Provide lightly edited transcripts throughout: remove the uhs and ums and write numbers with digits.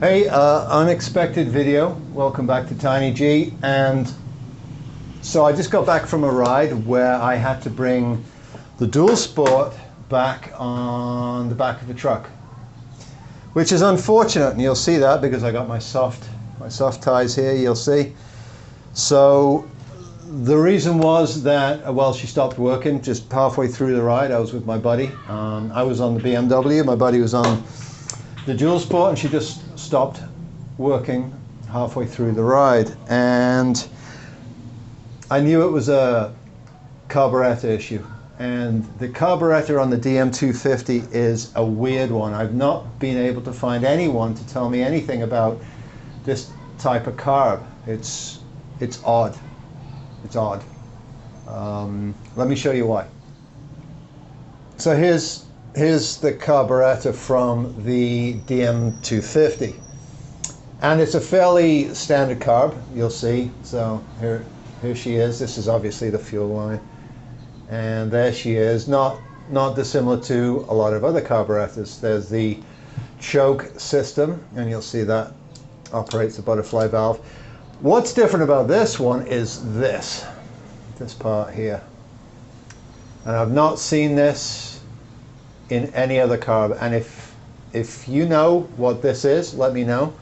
Hey, unexpected video. Welcome back to Tiny G. And so I just got back from a ride where I had to bring the Dual Sport back on the back of the truck, which is unfortunate, and you'll see that because I got my soft ties here, you'll see. So the reason was that, well, she stopped working just halfway through the ride. I was with my buddy. I was on the BMW, my buddy was on the Dual Sport, and she just stopped working halfway through the ride. And I knew it was a carburetor issue. And the carburetor on the DM250 is a weird one. I've not been able to find anyone to tell me anything about this type of carb. It's odd. It's odd. Let me show you why. So here's the carburetor from the DM250. And it's a fairly standard carb, you'll see. So here she is. This is obviously the fuel line. And there she is, not dissimilar to a lot of other carburetors. There's the choke system, and you'll see that operates the butterfly valve. What's different about this one is this part here. And I've not seen this in any other carb. And if you know what this is, let me know,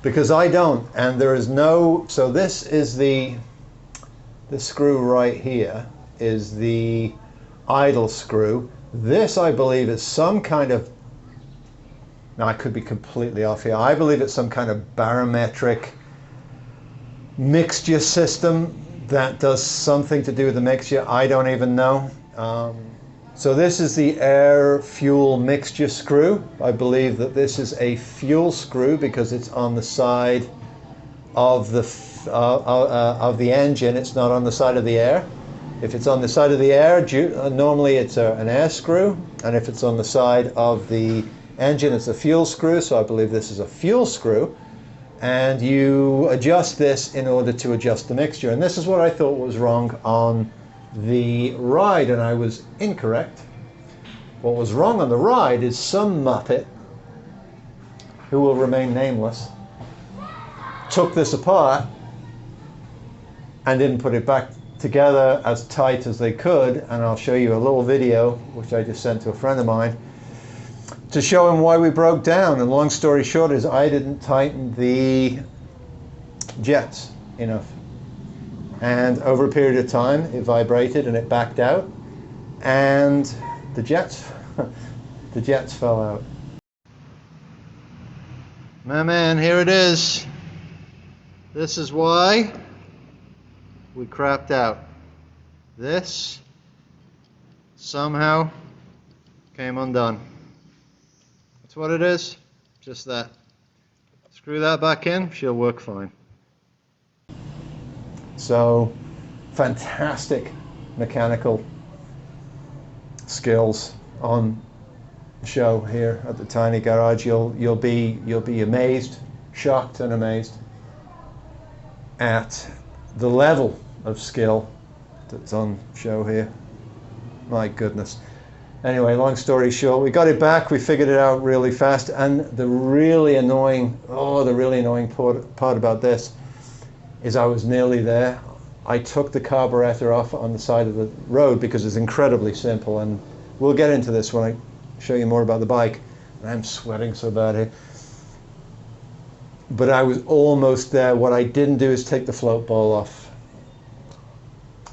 because I don't. And there is no, so this is the screw right here is the idle screw. This, I believe, is some kind of, now I could be completely off here, I believe it's some kind of barometric mixture system that does something to do with the mixture. I don't even know. So this is the air fuel mixture screw. I believe that this is a fuel screw because it's on the side of the engine. It's not on the side of the air. If it's on the side of the air, normally it's an air screw, and if it's on the side of the engine, it's a fuel screw. So I believe this is a fuel screw, and you adjust this in order to adjust the mixture. And this is what I thought was wrong on the ride, and I was incorrect. What was wrong on the ride is some muppet, who will remain nameless, took this apart and didn't put it back together as tight as they could. And I'll show you a little video which I just sent to a friend of mine to show him why we broke down. And long story short is I didn't tighten the jets enough, and over a period of time it vibrated and it backed out, and the jets fell out. My man, here it is. This is why we crapped out. This somehow came undone. That's what it is. Just that. Screw that back in, she'll work fine. So, fantastic mechanical skills on show here at the Tiny Garage. You'll be amazed, shocked and amazed at the level of skill that's on show here. My goodness. Anyway, long story short, we got it back, we figured it out really fast, and the really annoying part about this is I was nearly there. I took the carburetor off on the side of the road because it's incredibly simple, and we'll get into this when I show you more about the bike. I'm sweating so bad here. But I was almost there. What I didn't do is take the float ball off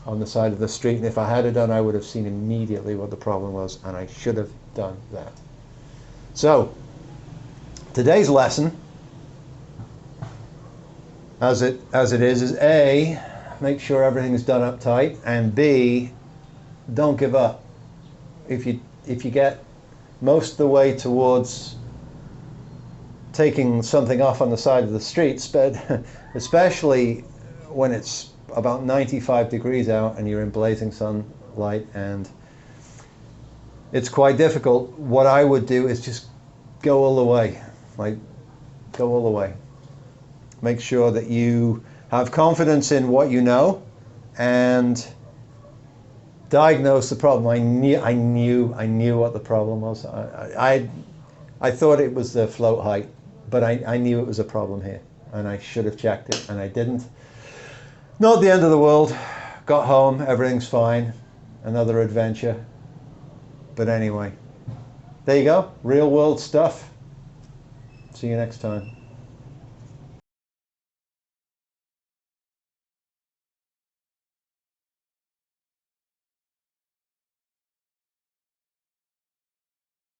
on the side of the street, and if I had it done, I would have seen immediately what the problem was, and I should have done that. So, today's lesson, as it is A, make sure everything is done up tight, and B, don't give up. If you get most of the way towards taking something off on the side of the street, especially when it's about 95 degrees out and you're in blazing sunlight and it's quite difficult, what I would do is just go all the way. Go all the way. Make sure that you have confidence in what you know and diagnose the problem. I knew what the problem was. I thought it was the float height. but I knew it was a problem here, and I should have checked it, and I didn't. Not the end of the world. Got home, everything's fine. Another adventure. But anyway, there you go. Real world stuff. See you next time.